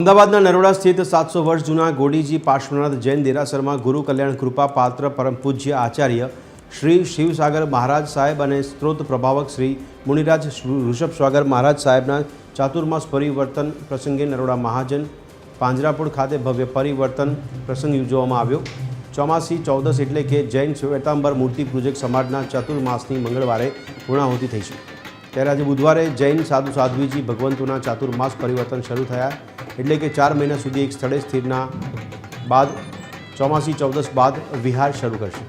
અમદાવાદના નરોડા સ્થિત 700 વર્ષ જૂના ગોડીજી પાર્શ્વનાથ જૈન દેરાસરમાં ગુરુ કલ્યાણ કૃપા પાત્ર પરમ પૂજ્ય આચાર્ય શ્રી શિવસાગર મહારાજ સાહેબ અને સ્ત્રોત પ્રભાવક શ્રી મુનિરાજ ઋષભ સ્વાગર મહારાજ સાહેબના ચાતુર્માસ પરિવર્તન પ્રસંગે નરોડા મહાજન પાંજરાપોળ ખાતે ભવ્ય પરિવર્તન પ્રસંગ યોજવામાં આવ્યો। ચોમાસી 14 એટલે કે જૈન શ્વેતાંબર મૂર્તિ પૂજક સમાજના ચાતુર્માસની મંગળવારે પૂર્ણાહુતિ થઈ છે। ત્યારે આજે બુધવારે જૈન સાધુ સાધ્વીજી ભગવંતોના ચાતુર્માસ પરિવર્તન શરૂ થયા, એટલે કે 4 મહિના સુધી એક સ્થળે સ્થિરના બાદ ચોમાસી 14 બાદ વિહાર શરૂ કરશે।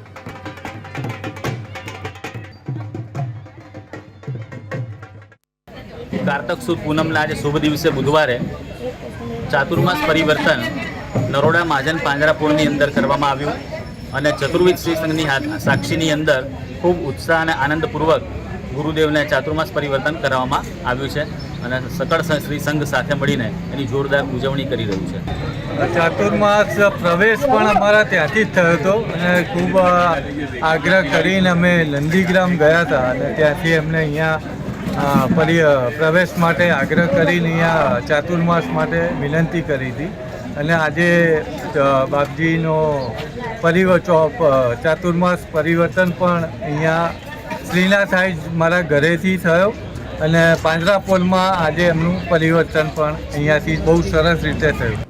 कार्तक सुद पूनमना आज शुभ दिवसे बुधवारे चातुर्मास परिवर्तन नरोड़ा महाजन પાંજરાપોળની અંદર કરવામાં આવ્યું અને ચતુર્વિધ શ્રી સંઘની સાક્ષીની અંદર ખૂબ ઉત્સાહ અને આનંદપૂર્વક ગુરુદેવને ચાતુર્માસ પરિવર્તન કરવામાં આવ્યું છે અને સકળ શ્રી સંઘ સાથે મળીને એની જોરદાર ઉજવણી કરી રહ્યું છે। ચાતુર્માસ પ્રવેશ પણ અમારા ત્યાંથી જ થયો હતો અને ખૂબ આગ્રહ કરીને અમે નંદીગ્રામ ગયા હતા અને ત્યાંથી અમને અહીંયા પ્રવેશ માટે આગ્રહ કરીને અહીંયા ચાતુર્માસ માટે વિનંતી કરી હતી અને આજે બાપજીનો ચાતુર્માસ પરિવર્તન પણ અહીંયા શ્રીનાથ હાઈજ મારા ઘરેથી થયો અને પાંજરાપોળમાં આજે એમનું પરિવર્તન પણ અહીંયાથી બહુ સરસ રીતે થયું।